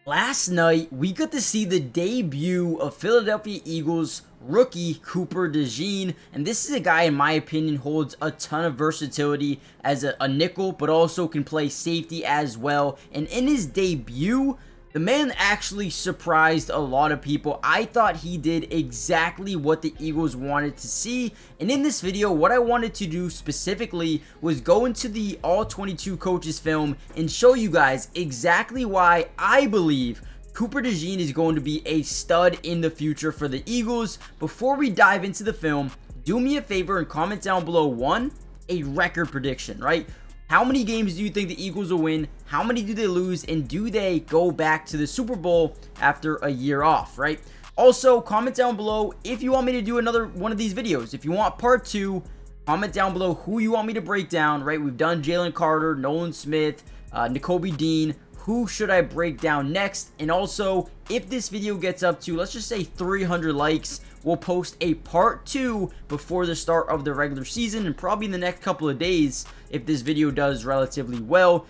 Last night, we got to see the debut of Philadelphia Eagles rookie Cooper DeJean, and this is a guy, in my opinion, holds a ton of versatility as a nickel, but also can play safety as well. And in his debut, the man actually surprised a lot of people. I thought he did exactly what the Eagles wanted to see. And in this video, what I wanted to do specifically was go into the all 22 coaches film and show you guys exactly why I believe Cooper DeJean is going to be a stud in the future for the Eagles. Before we dive into the film, do me a favor and comment down below, a record prediction, right? How many games do you think the Eagles will win? How many do they lose? And do they go back to the Super Bowl after a year off, right? Also, comment down below if you want me to do another one of these videos. If you want part 2, comment down below who you want me to break down, right? We've done Jalen Carter, Nolan Smith, Nakobe Dean. Who should I break down next? And also, if this video gets up to, let's just say 300 likes, we'll post a part 2 before the start of the regular season, and probably in the next couple of days if this video does relatively well.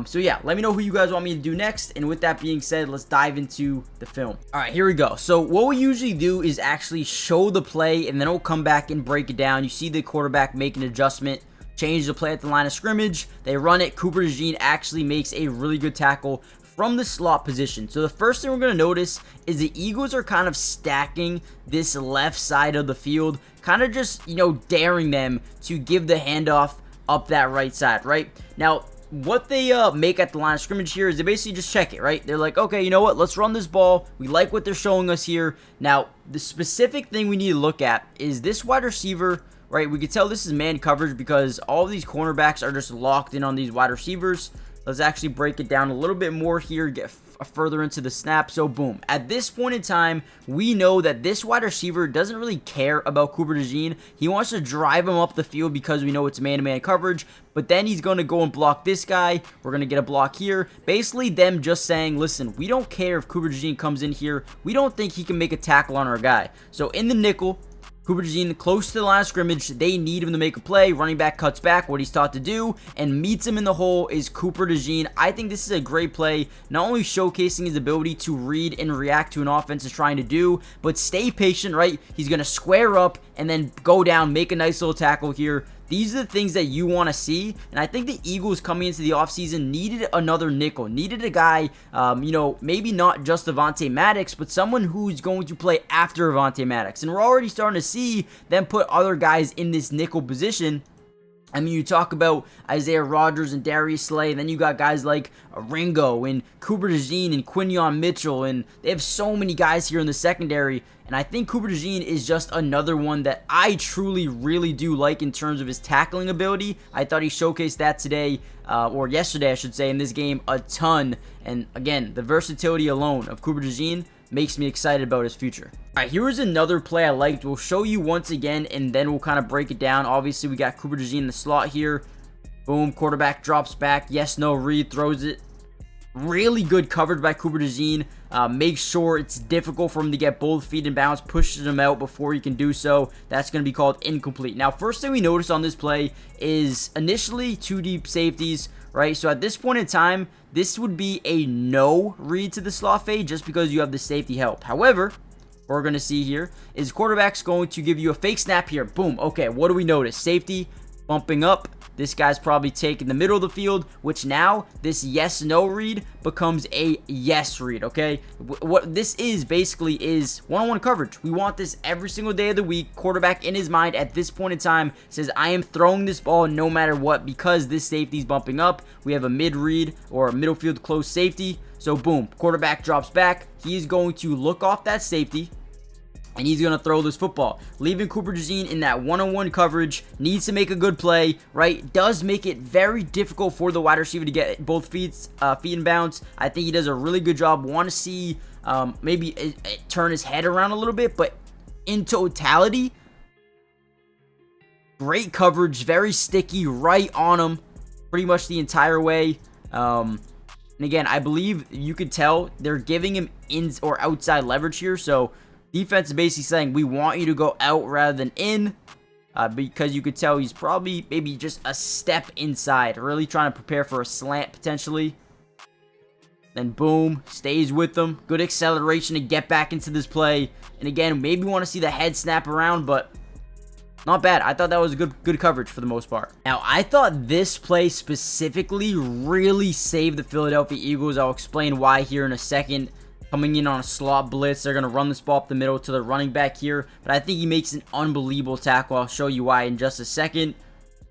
So yeah, let me know who you guys want me to do next. And with that being said, let's dive into the film. All right, here we go. So what we usually do is actually show the play, and then we'll come back and break it down. You see the quarterback make an adjustment, change the play at the line of scrimmage. They run it. Cooper DeJean actually makes a really good tackle from the slot position. So the first thing we're going to notice is the Eagles are kind of stacking this left side of the field, kind of just, daring them to give the handoff up that right side, right? Now, what they make at the line of scrimmage here is they basically just check it, right? They're like, okay, you know what? Let's run this ball. We like what they're showing us here. Now, the specific thing we need to look at is this wide receiver, right? We can tell this is man coverage because all of these cornerbacks are just locked in on these wide receivers. Let's actually break it down a little bit more here, get further into the snap. So boom, at this point in time, we know that this wide receiver doesn't really care about Cooper DeJean. He wants to drive him up the field because we know it's man-to-man coverage, but then he's going to go and block this guy. We're going to get a block here. Basically them just saying, listen, we don't care if Cooper DeJean comes in here. We don't think he can make a tackle on our guy. So in the nickel, Cooper DeJean close to the line of scrimmage, they need him to make a play. Running back cuts back, what he's taught to do, and meets him in the hole is Cooper DeJean. I think this is a great play, not only showcasing his ability to read and react to an offense is trying to do, but stay patient, right? He's going to square up and then go down, make a nice little tackle here. These are the things that you want to see, and I think the Eagles coming into the offseason needed another nickel, needed a guy, maybe not just Avonte Maddox, but someone who's going to play after Avonte Maddox, and we're already starting to see them put other guys in this nickel position. I mean, you talk about Isaiah Rodgers and Darius Slay, and then you got guys like Ringo and Cooper DeJean and Quinyon Mitchell, and they have so many guys here in the secondary, and I think Cooper DeJean is just another one that I truly, really do like in terms of his tackling ability. I thought he showcased that today, or yesterday, I should say, in this game a ton, and again, the versatility alone of Cooper DeJean makes me excited about his future. Alright, here is another play I liked. We'll show you once again, and then we'll kind of break it down. Obviously, we got Cooper DeJean in the slot here. Boom, quarterback drops back. Yes, no, read, throws it. Really good coverage by Cooper DeJean. Make sure it's difficult for him to get both feet in bounds, pushes him out before he can do so. That's going to be called incomplete. Now, first thing we notice on this play is initially 2 deep safeties, right? So at this point in time, this would be a no read to the slot fade just because you have the safety help. However, what we're going to see here is quarterback's going to give you a fake snap here. Boom. Okay, what do we notice? Safety bumping up. This guy's probably taking the middle of the field, which now this yes-no read becomes a yes read, okay? What this is basically is one-on-one coverage. We want this every single day of the week. Quarterback in his mind at this point in time says, I am throwing this ball no matter what because this safety's bumping up. We have a mid-read or a middle field close safety. So boom, quarterback drops back. He is going to look off that safety, and he's going to throw this football. Leaving Cooper DeJean in that one-on-one coverage. Needs to make a good play, right? Does make it very difficult for the wide receiver to get both feet in bounds. I think he does a really good job. Want to see maybe turn his head around a little bit, but in totality, great coverage. Very sticky, right on him pretty much the entire way. And again, I believe you could tell they're giving him in or outside leverage here, so defense is basically saying, we want you to go out rather than in, because you could tell he's probably maybe just a step inside, really trying to prepare for a slant potentially. Then boom, stays with them. Good acceleration to get back into this play. And again, maybe want to see the head snap around, but not bad. I thought that was good coverage for the most part. Now, I thought this play specifically really saved the Philadelphia Eagles. I'll explain why here in a second. Coming in on a slot blitz, they're going to run this ball up the middle to the running back here. But I think he makes an unbelievable tackle. I'll show you why in just a second.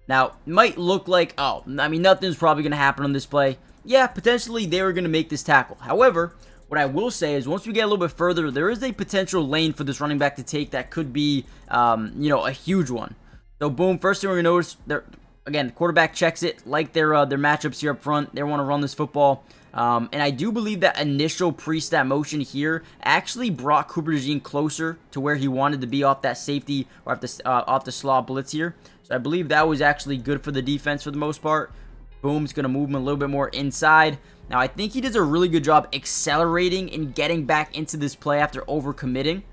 Now, it might look like, oh, I mean, nothing's probably going to happen on this play. Yeah, potentially they were going to make this tackle. However, what I will say is once we get a little bit further, there is a potential lane for this running back to take that could be, a huge one. So, boom, first thing we're going to notice, again, the quarterback checks it, like their matchups here up front. They want to run this football. And I do believe that initial pre-snap motion here actually brought Cooper DeJean closer to where he wanted to be off that safety or off the slot blitz here. So I believe that was actually good for the defense for the most part. Boom's going to move him a little bit more inside. Now, I think he does a really good job accelerating and getting back into this play after overcommitting.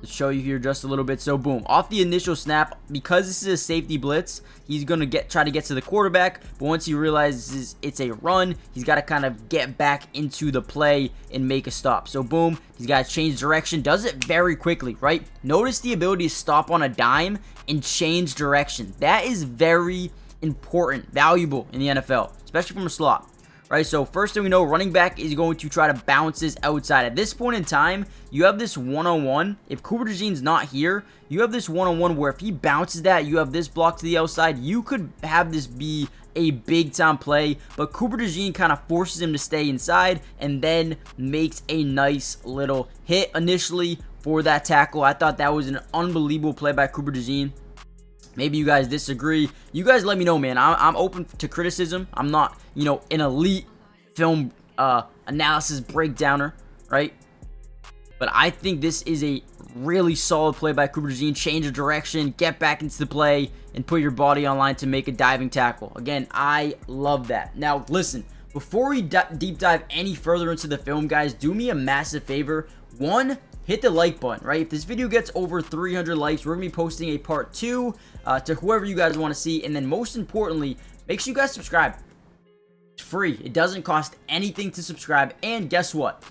To show you here just a little bit. So boom, off the initial snap, because this is a safety blitz, he's gonna try to get to the quarterback, but once he realizes it's a run, he's got to kind of get back into the play and make a stop. So boom, he's got to change direction, does it very quickly, right? Notice the ability to stop on a dime and change direction. That is very important, valuable in the NFL, especially from a slot. Right, so first thing we know, running back is going to try to bounce this outside. At this point in time, you have this one-on-one. If Cooper DeJean's not here, you have this one-on-one where if he bounces that, you have this block to the outside. You could have this be a big-time play, but Cooper DeJean kind of forces him to stay inside and then makes a nice little hit initially for that tackle. I thought that was an unbelievable play by Cooper DeJean. Maybe you guys disagree. You guys let me know, man. I'm open to criticism. I'm not, an elite film analysis breakdowner, right? But I think this is a really solid play by Cooper DeJean. Change of direction, get back into the play, and put your body on line to make a diving tackle. Again, I love that. Now, listen, before we deep dive any further into the film, guys, do me a massive favor. One, hit the like button, right? If this video gets over 300 likes, we're going to be posting a part 2 to whoever you guys want to see. And then most importantly, make sure you guys subscribe. It's free. It doesn't cost anything to subscribe. And guess what?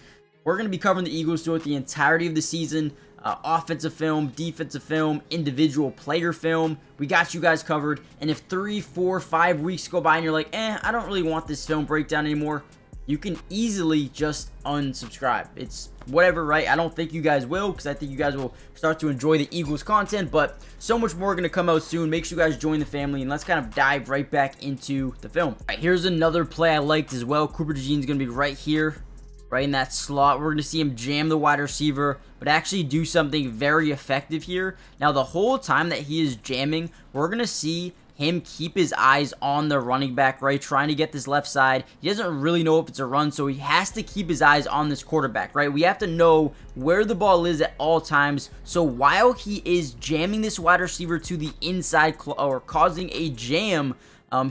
We're going to be covering the Eagles throughout the entirety of the season. Offensive film, defensive film, individual player film. We got you guys covered. And if 3, 4, 5 weeks go by and you're like, I don't really want this film breakdown anymore, you can easily just unsubscribe. It's whatever, right? I don't think you guys will, because I think you guys will start to enjoy the Eagles content, but so much more going to come out soon. Make sure you guys join the family, and let's kind of dive right back into the film. All right, here's another play I liked as well. Cooper DeJean's going to be right here, right in that slot. We're going to see him jam the wide receiver, but actually do something very effective here. Now, the whole time that he is jamming, we're going to see him keep his eyes on the running back, right? Trying to get this left side. He doesn't really know if it's a run, so he has to keep his eyes on this quarterback, right? We have to know where the ball is at all times. So while he is jamming this wide receiver to the inside or causing a jam,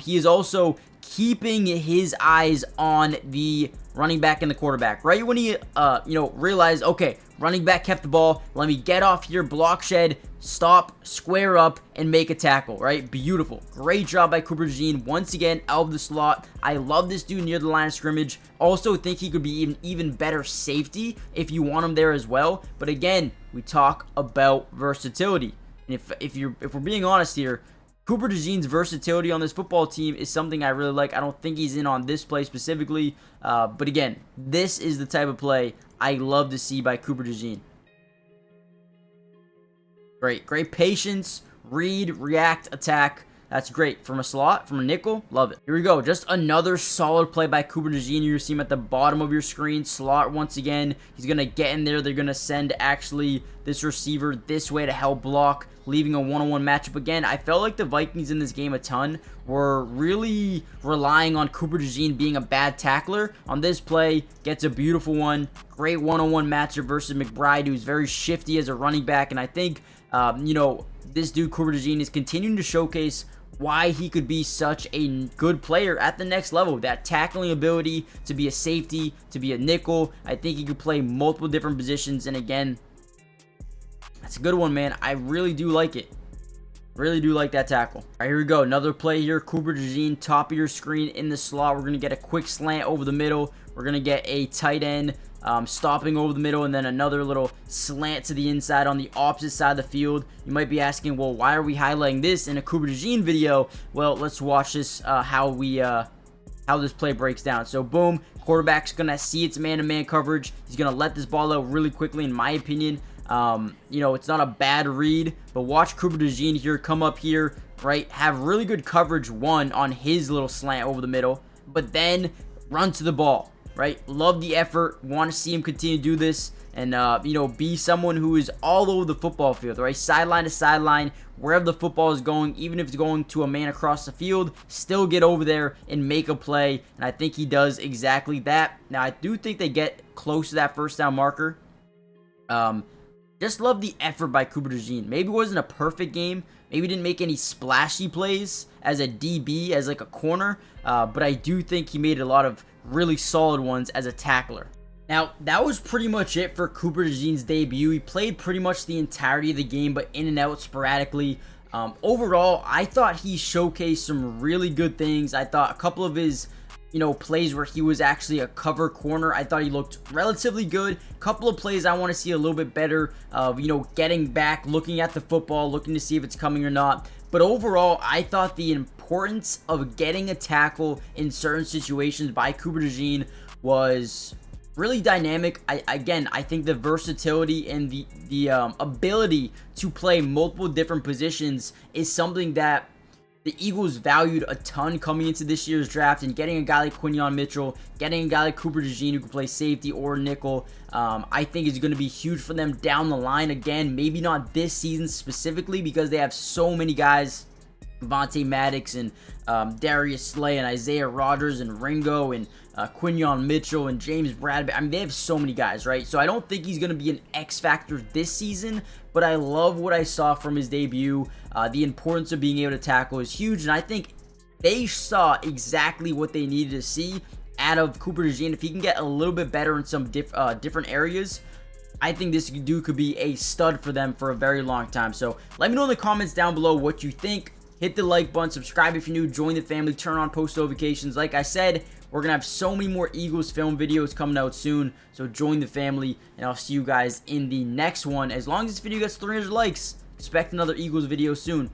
he is also keeping his eyes on the running back and the quarterback. Right when he, realized, okay, running back kept the ball. Let me get off here, block shed, stop, square up, and make a tackle, right? Beautiful. Great job by Cooper DeJean. Once again, out of the slot. I love this dude near the line of scrimmage. Also think he could be even better safety if you want him there as well. But again, we talk about versatility. And if we're being honest here, Cooper DeJean's versatility on this football team is something I really like. I don't think he's in on this play specifically. But again, this is the type of play I love to see by Cooper DeJean. Great patience, read, react, attack. That's great. From a slot, from a nickel, love it. Here we go. Just another solid play by Cooper DeJean. You see him at the bottom of your screen. Slot once again. He's going to get in there. They're going to send actually this receiver this way to help block, leaving a one-on-one matchup again. I felt like the Vikings in this game a ton were really relying on Cooper DeJean being a bad tackler. On this play, gets a beautiful one. Great one-on-one matchup versus McBride, who's very shifty as a running back. And I think, this dude, Cooper DeJean, is continuing to showcase why he could be such a good player at the next level. That tackling ability to be a safety, to be a nickel. I think he could play multiple different positions. And again, that's a good one, man. I really do like it. Really do like that tackle. All right, here we go. Another play here. Cooper DeJean, top of your screen in the slot. We're going to get a quick slant over the middle. We're going to get a tight end stopping over the middle, and then another little slant to the inside on the opposite side of the field. You might be asking, well, why are we highlighting this in a Cooper DeJean video? Well, let's watch this, how this play breaks down. So, boom. Quarterback's going to see its man-to-man coverage. He's going to let this ball out really quickly, in my opinion. You know, it's not a bad read, but watch Cooper DeJean here come up here, right? Have really good coverage, one, on his little slant over the middle, but then run to the ball, right? Love the effort. Want to see him continue to do this and, you know, be someone who is all over the football field, right? Sideline to sideline, wherever the football is going, even if it's going to a man across the field, still get over there and make a play, and I think he does exactly that. Now, I do think they get close to that first down marker. Just love the effort by Cooper DeJean. Maybe it wasn't a perfect game. Maybe didn't make any splashy plays as a DB, as like a corner. But I do think he made a lot of really solid ones as a tackler. Now, that was pretty much it for Cooper DeJean's debut. He played pretty much the entirety of the game, but in and out sporadically. Overall, I thought he showcased some really good things. I thought a couple of his, you know, plays where he was actually a cover corner, I thought he looked relatively good. Couple of plays I want to see a little bit better of, you know, getting back, looking at the football, looking to see if it's coming or not. But overall, I thought the importance of getting a tackle in certain situations by Cooper DeJean was really dynamic. I think the versatility and the ability to play multiple different positions is something that the Eagles valued a ton coming into this year's draft, and getting a guy like Quinyon Mitchell, getting a guy like Cooper DeJean who can play safety or nickel, I think is going to be huge for them down the line. Again, maybe not this season specifically because they have so many guys, Vontae Maddox and Darius Slay and Isaiah Rodgers and Ringo and Quinyon Mitchell and James Bradbury. I mean, they have so many guys, right? So I don't think he's going to be an X factor this season, but I love what I saw from his debut. The importance of being able to tackle is huge, and I think they saw exactly what they needed to see out of Cooper DeJean. If he can get a little bit better in some different areas, I think this dude could be a stud for them for a very long time. So let me know in the comments down below what you think. Hit the like button, subscribe if you're new, join the family, turn on post notifications. Like I said, we're going to have so many more Eagles film videos coming out soon, so join the family, and I'll see you guys in the next one. As long as this video gets 300 likes, expect another Eagles video soon.